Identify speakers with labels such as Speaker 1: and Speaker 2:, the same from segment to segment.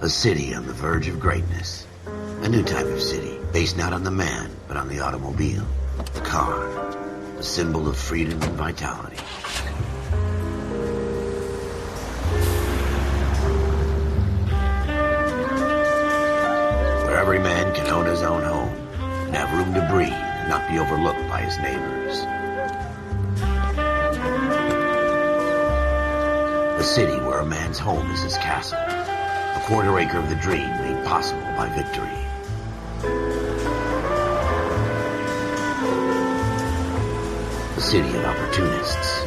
Speaker 1: A city on the verge of greatness. A new type of city, based not on the man, but on the automobile. The car. A symbol of freedom and vitality. Where every man can own his own home, and have room to breathe, and not be overlooked by his neighbors. A city where a man's home is his castle. A quarter acre of the dream made possible by victory. A city of opportunists.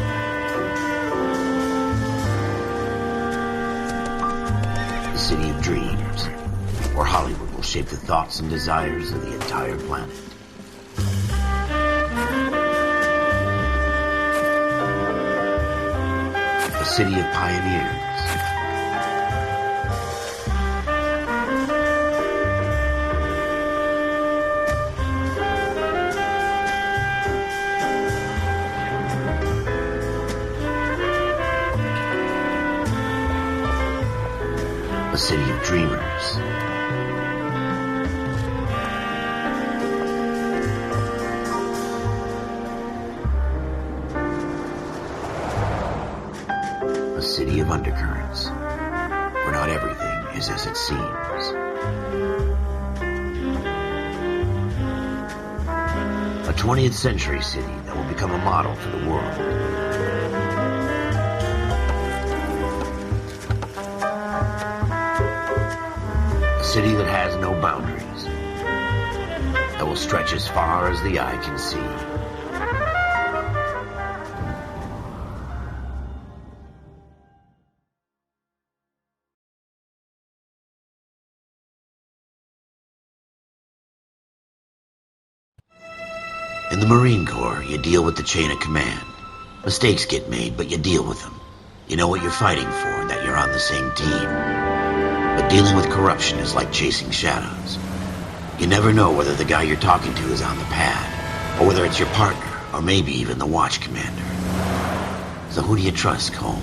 Speaker 1: A city of dreams, where Hollywood will shape the thoughts and desires of the entire planet. A city of pioneers. A city of dreamers. A city of undercurrents, where not everything is as it seems. A 20th century city that will become a model for the world. A city that has no boundaries, that will stretch as far as the eye can see. In the Marine Corps, you deal with the chain of command. Mistakes get made, but you deal with them. You know what you're fighting for, and that you're on the same team. But dealing with corruption is like chasing shadows. You never know whether the guy you're talking to is on the pad, or whether it's your partner, or maybe even the watch commander. So who do you trust, Cole?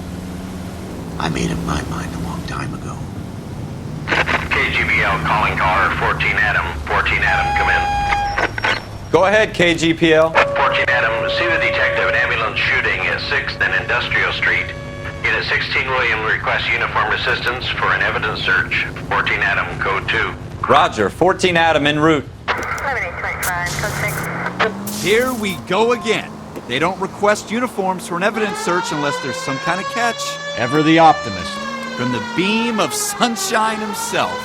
Speaker 1: I made up my mind a long time ago.
Speaker 2: KGBL calling caller 14 Adam. 14 Adam, come in.
Speaker 3: Go ahead, KGPL.
Speaker 2: 14 Adam, see the detective, an ambulance shooting at 6th and Industrial Street. Unit 16 William requests uniformed assistance for an evidence search. 14 Adam, code 2.
Speaker 3: Roger, 14 Adam en route.
Speaker 4: 7825, code 6.
Speaker 5: Here we go again. They don't request uniforms for an evidence search unless there's some kind of catch.
Speaker 6: Ever the optimist.
Speaker 5: From the beam of sunshine himself.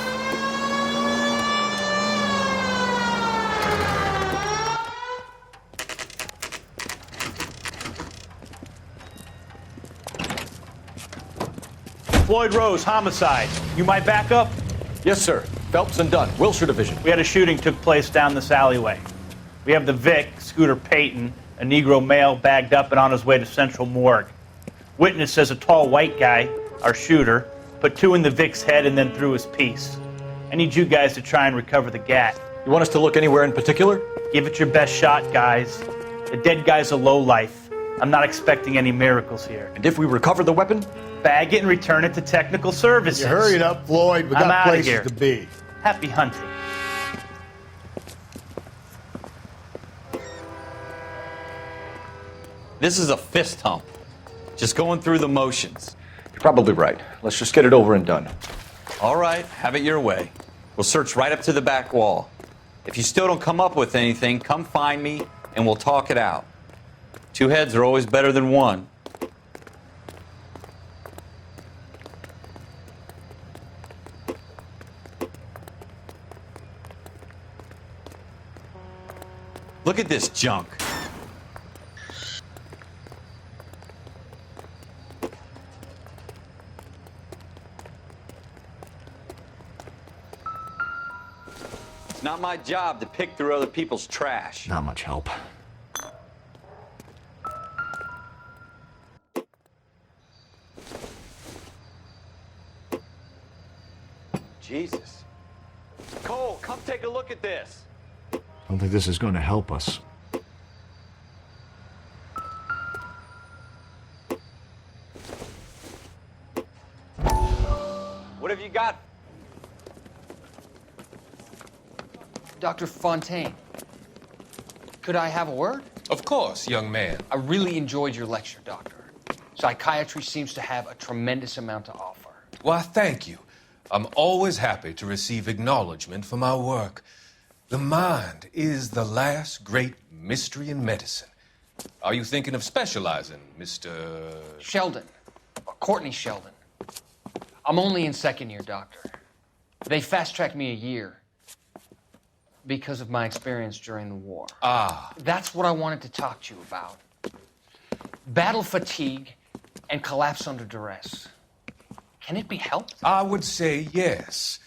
Speaker 7: Floyd Rose, homicide. You might back up?
Speaker 6: Yes, sir. Phelps and Dunn, Wilshire Division.
Speaker 7: We had a shooting took place down this alleyway. We have the Vic, Scooter Payton, a Negro male bagged up and on his way to Central Morgue. Witness says a tall white guy, our shooter, put 2 in the Vic's head and then threw his piece. I need you guys to try and recover the gat.
Speaker 6: You want us to look anywhere in particular?
Speaker 7: Give it your best shot, guys. The dead guy's a lowlife. I'm not expecting any miracles here.
Speaker 6: And if we recover the weapon?
Speaker 7: Bag it and return it to technical services.
Speaker 8: You hurry it up, Floyd. We
Speaker 7: I'm
Speaker 8: got
Speaker 7: outta
Speaker 8: places
Speaker 7: here.
Speaker 8: to be.
Speaker 7: Happy hunting.
Speaker 3: This is a fist hump. Just going through the motions.
Speaker 6: You're probably right. Let's just get it over and done.
Speaker 3: All right, have it your way. We'll search right up to the back wall. If you still don't come up with anything, come find me and we'll talk it out. 2 heads are always better than 1. Look at this junk. It's not my job to pick through other people's trash.
Speaker 6: Not much help.
Speaker 3: Jesus. Cole, come take a look at this.
Speaker 6: I don't think this is going to help us.
Speaker 3: What have you got?
Speaker 8: Dr. Fontaine, could I have a word?
Speaker 9: Of course, young man.
Speaker 8: I really enjoyed your lecture, Doctor. Psychiatry seems to have a tremendous amount to offer.
Speaker 9: Why, thank you. I'm always happy to receive acknowledgement for my work. The mind is the last great mystery in medicine. Are you thinking of specializing, Mr.
Speaker 8: Sheldon. Courtney Sheldon. I'm only in second year, Doctor. They fast-tracked me a year because of my experience during the war.
Speaker 9: Ah.
Speaker 8: That's what I wanted to talk to you about. Battle fatigue and collapse under duress. Can it be helped?
Speaker 9: I would say yes,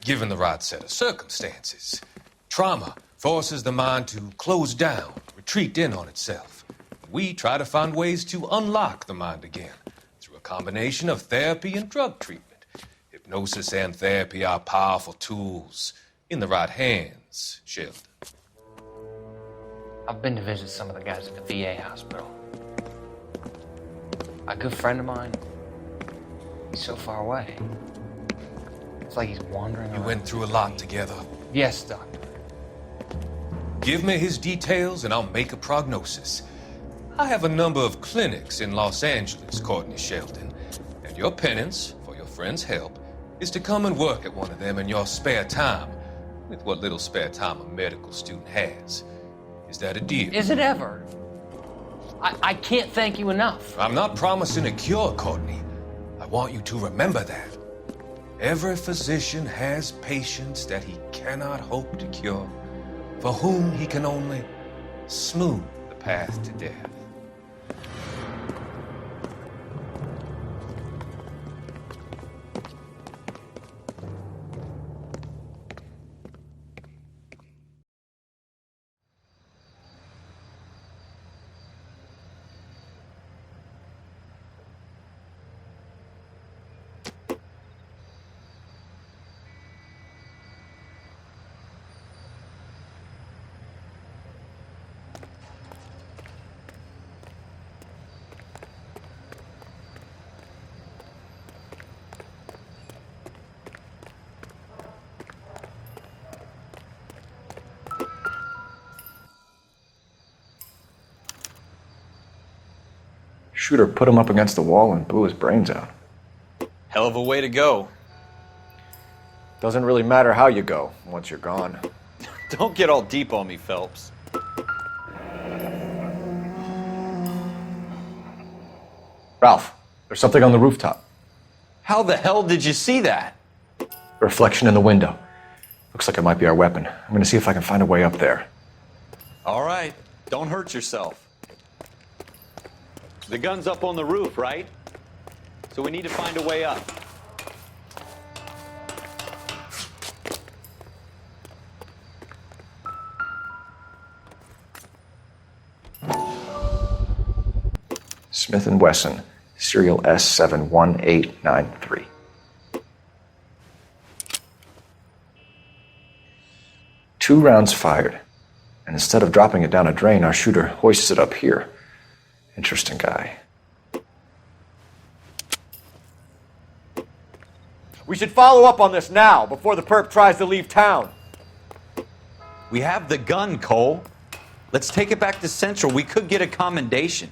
Speaker 9: given the right set of circumstances. Trauma forces the mind to close down, retreat in on itself. We try to find ways to unlock the mind again through a combination of therapy and drug treatment. Hypnosis and therapy are powerful tools in the right hands, Sheldon.
Speaker 8: I've been to visit some of the guys at the VA hospital. A good friend of mine, he's so far away. It's like he's wandering around.
Speaker 9: You went through a lot together.
Speaker 8: Yes, Doctor.
Speaker 9: Give me his details and I'll make a prognosis. I have a number of clinics in Los Angeles, Courtney Sheldon, and your penance for your friend's help is to come and work at one of them in your spare time, with what little spare time a medical student has. Is that a deal?
Speaker 8: Is it ever? I can't thank you enough.
Speaker 9: I'm not promising a cure, Courtney. I want you to remember that. Every physician has patients that he cannot hope to cure, for whom he can only smooth the path to death.
Speaker 6: Shooter put him up against the wall and blew his brains out.
Speaker 3: Hell of a way to go.
Speaker 6: Doesn't really matter how you go once you're gone.
Speaker 3: Don't get all deep on me, Phelps.
Speaker 6: Ralph, there's something on the rooftop.
Speaker 3: How the hell did you see that?
Speaker 6: A reflection in the window. Looks like it might be our weapon. I'm gonna see if I can find a way up there.
Speaker 3: All right, don't hurt yourself. The gun's up on the roof, right? So we need to find a way up.
Speaker 6: Smith & Wesson, serial S71893. Two rounds fired, and instead of dropping it down a drain, our shooter hoists it up here. Interesting guy. We should follow up on this now, before the perp tries to leave town.
Speaker 3: We have the gun, Cole. Let's take it back to Central. We could get a commendation.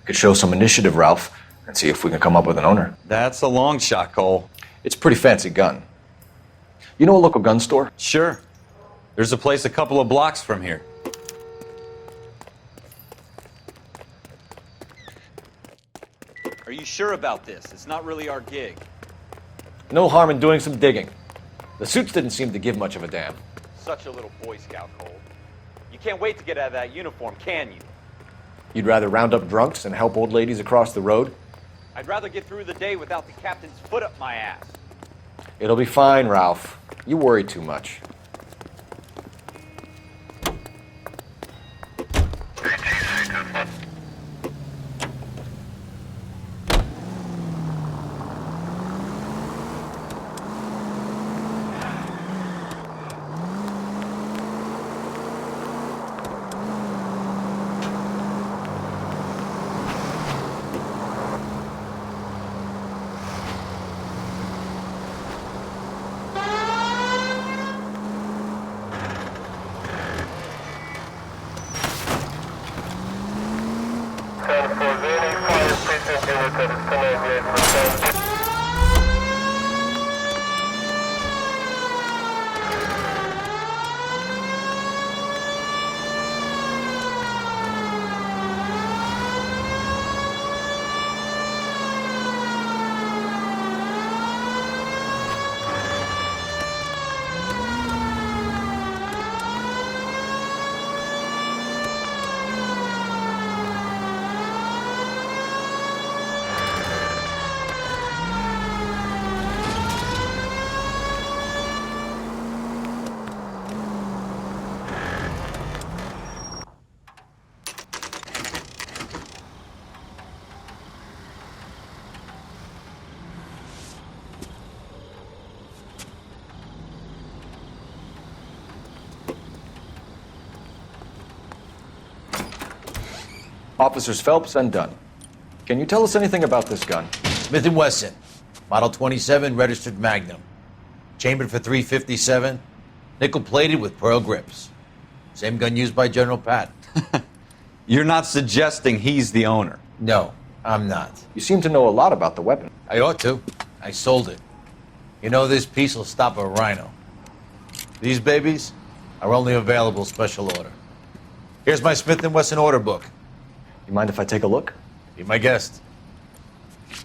Speaker 6: Could show some initiative, Ralph, and see if we can come up with an owner.
Speaker 3: That's a long shot, Cole.
Speaker 6: It's a pretty fancy gun. You know a local gun store?
Speaker 3: Sure. There's a place a couple of blocks from here. Are you sure about this? It's not really our gig.
Speaker 6: No harm in doing some digging. The suits didn't seem to give much of a damn.
Speaker 3: Such a little Boy Scout, Cole. You can't wait to get out of that uniform, can you?
Speaker 6: You'd rather round up drunks and help old ladies across the road?
Speaker 3: I'd rather get through the day without the captain's foot up my ass.
Speaker 6: It'll be fine, Ralph. You worry too much. Officers Phelps and Dunn. Can you tell us anything about this gun?
Speaker 10: Smith & Wesson, Model 27, registered Magnum. Chambered for .357, nickel-plated with pearl grips. Same gun used by General Patton.
Speaker 3: You're not suggesting he's the owner?
Speaker 10: No, I'm not.
Speaker 6: You seem to know a lot about the weapon.
Speaker 10: I ought to. I sold it. You know, this piece will stop a rhino. These babies are only available special order. Here's my Smith & Wesson order book.
Speaker 6: You mind if I take a look?
Speaker 10: Be my guest.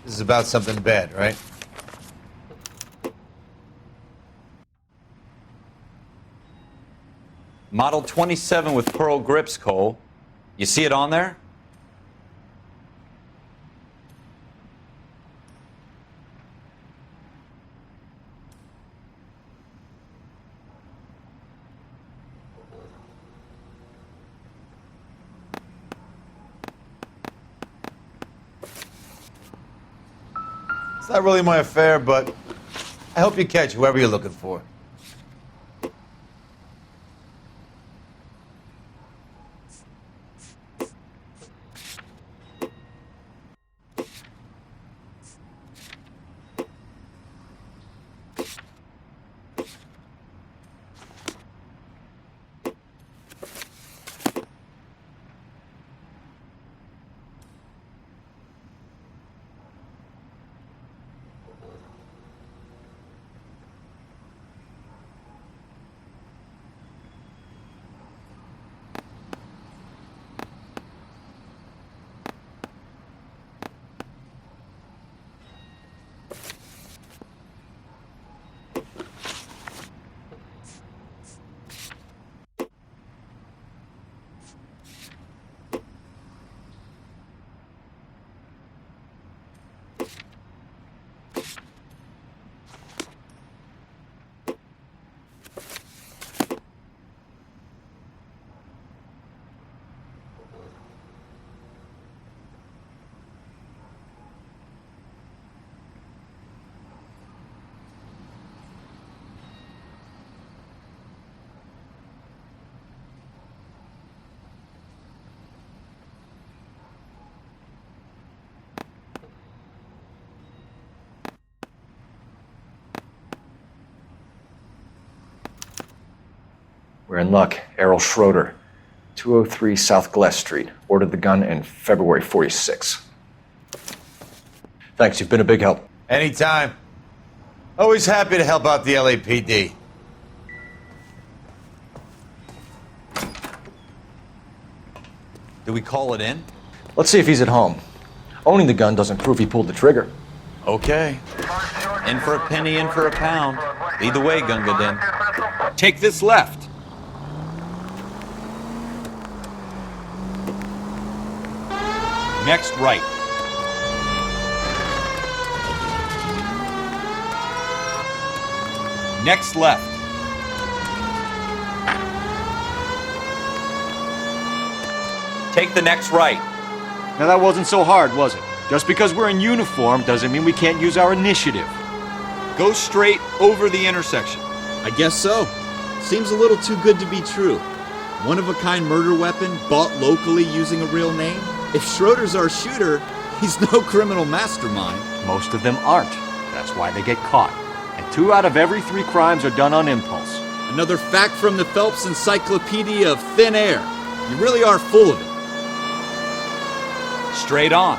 Speaker 10: This is about something bad, right?
Speaker 3: Model 27 with pearl grips, Cole. You see it on there?
Speaker 10: It's not really my affair, but I hope you catch whoever you're looking for.
Speaker 6: We're in luck. Errol Schroeder, 203 South Glass Street. Ordered the gun in February '46. Thanks, you've been a big help.
Speaker 10: Anytime. Always happy to help out the LAPD.
Speaker 3: Do we call it in?
Speaker 6: Let's see if he's at home. Owning the gun doesn't prove he pulled the trigger.
Speaker 3: Okay. In for a penny, in for a pound. Either way, Gunga Din.
Speaker 5: Take this left. Next right. Next left.
Speaker 3: Take the next right.
Speaker 11: Now that wasn't so hard, was it? Just because we're in uniform doesn't mean we can't use our initiative.
Speaker 5: Go straight over the intersection.
Speaker 12: I guess so. Seems a little too good to be true. One-of-a-kind murder weapon bought locally using a real name? If Schroeder's our shooter, he's no criminal mastermind.
Speaker 11: Most of them aren't. That's why they get caught. And 2 out of every 3 crimes are done on impulse.
Speaker 12: Another fact from the Phelps Encyclopedia of Thin Air. You really are full of it.
Speaker 5: Straight on.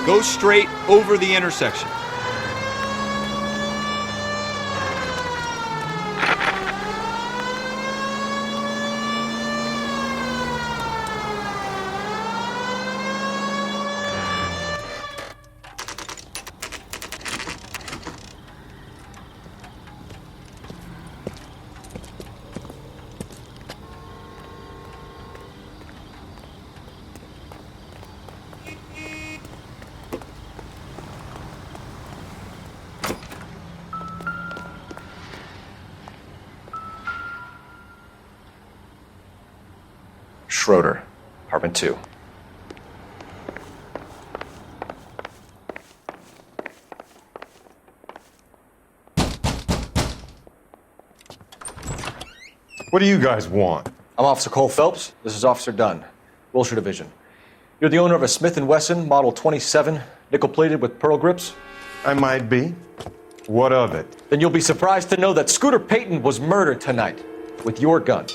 Speaker 5: Go straight over the intersection.
Speaker 6: Schroeder, apartment 2.
Speaker 13: What do you guys want?
Speaker 6: I'm Officer Cole Phelps. This is Officer Dunn, Wilshire Division. You're the owner of a Smith & Wesson Model 27, nickel-plated with pearl grips?
Speaker 13: I might be. What of it?
Speaker 6: Then you'll be surprised to know that Scooter Payton was murdered tonight with your gun.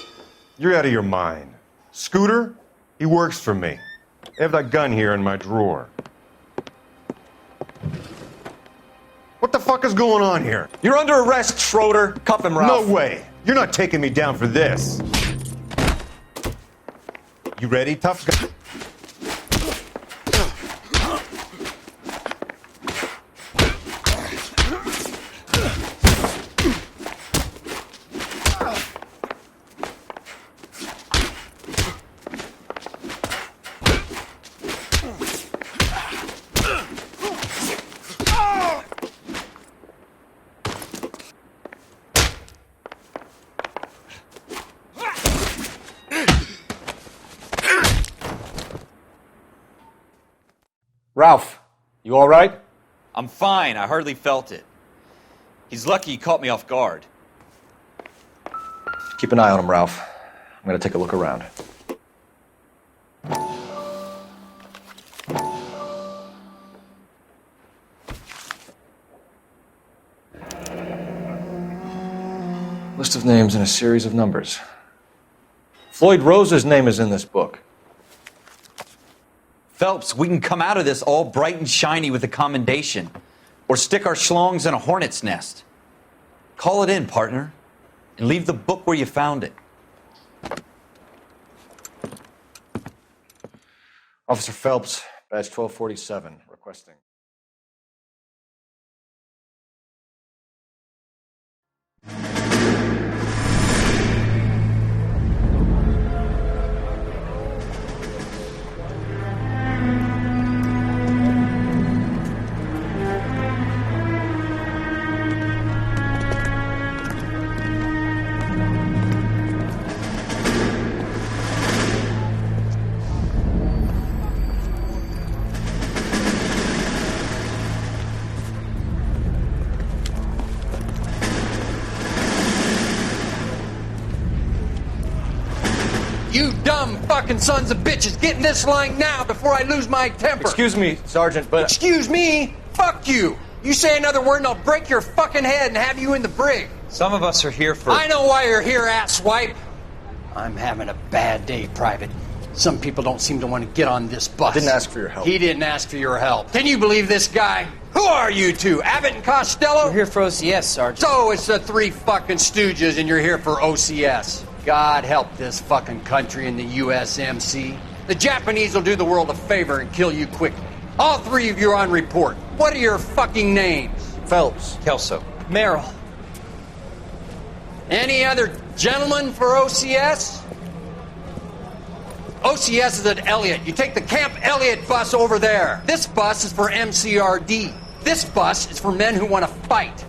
Speaker 13: You're out of your mind. Scooter? He works for me. I have that gun here in my drawer. What the fuck is going on here?
Speaker 6: You're under arrest, Schroeder. Cuff him, Ralph.
Speaker 13: No way. You're not taking me down for this. You ready, tough guy?
Speaker 6: Ralph, you all right?
Speaker 3: I'm fine. I hardly felt it. He's lucky he caught me off guard.
Speaker 6: Keep an eye on him, Ralph. I'm going to take a look around. List of names and a series of numbers. Floyd Rose's name is in this book.
Speaker 3: Phelps, we can come out of this all bright and shiny with a commendation, or stick our schlongs in a hornet's nest. Call it in, partner, and leave the book where you found it.
Speaker 6: Officer Phelps, badge 1247, requesting.
Speaker 8: You dumb fucking sons of bitches, get in this line now before I lose my temper.
Speaker 6: Excuse me, Sergeant, but...
Speaker 8: Excuse me? Fuck you. You say another word and I'll break your fucking head and have you in the brig.
Speaker 3: Some of us are here for...
Speaker 8: I know why you're here, asswipe. I'm having a bad day, Private. Some people don't seem to want to get on this bus.
Speaker 6: Didn't ask for your help.
Speaker 8: He didn't ask for your help. Can you believe this guy? Who are you two? Abbott and Costello?
Speaker 14: We're here for OCS, Sergeant.
Speaker 8: So it's the three fucking stooges and you're here for OCS. God help this fucking country and the USMC. The Japanese will do the world a favor and kill you quickly. All three of you are on report. What are your fucking names?
Speaker 6: Phelps.
Speaker 3: Kelso.
Speaker 14: Merrill.
Speaker 8: Any other gentlemen for OCS? OCS is at Elliott. You take the Camp Elliott bus over there. This bus is for MCRD. This bus is for men who want to fight.